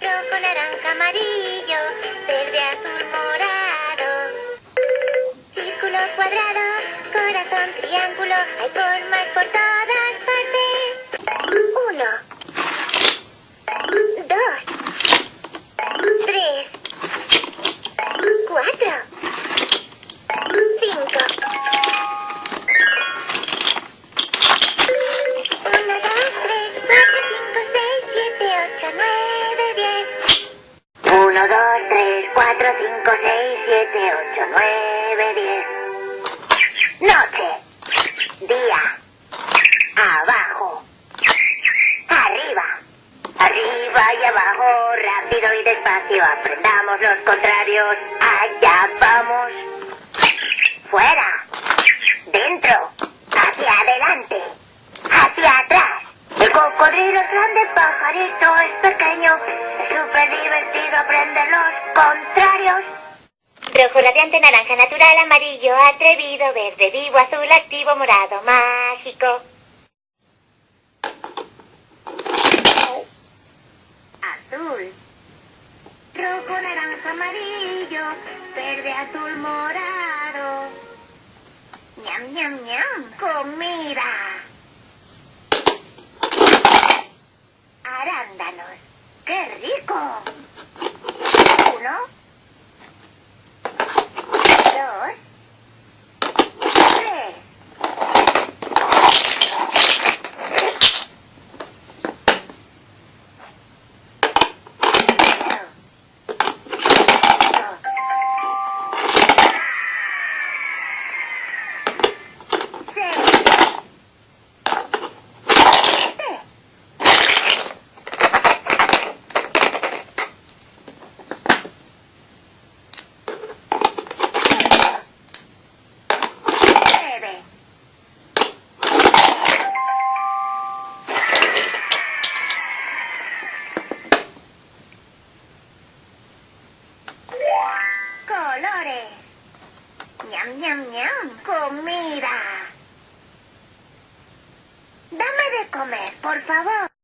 rojo, naranja, amarillo, verde, azul, morado. Círculo, cuadrado, corazón, triángulo, hay formas por todas partes. 1, 2, 3, 4, 5. 1, 2, 3, 4, 5, 6, 7, 8, 9, 10. 1, 2, 3, 4, 5, 6, 7, 8, 9, 10. Noche. Día. Abajo. Arriba. Arriba y abajo. Rápido y despacio. Aprendamos los contrarios. Allá vamos. Fuera. Dentro. Hacia adelante. Hacia atrás. El cocodrilo es grande, pajarito es pequeño. Es súper divertido aprender los contrarios. Rojo, radiante, naranja, natural, amarillo, atrevido, verde, vivo, azul, activo, morado, mágico. Azul. Rojo, naranja, amarillo, verde, azul, morado. Ñam, ñam, ñam. Comida. Arándanos. ¡Qué rico! 1, 2, 3. Colores. Ñam, ñam, ñam. Comida. Dame de comer, por favor.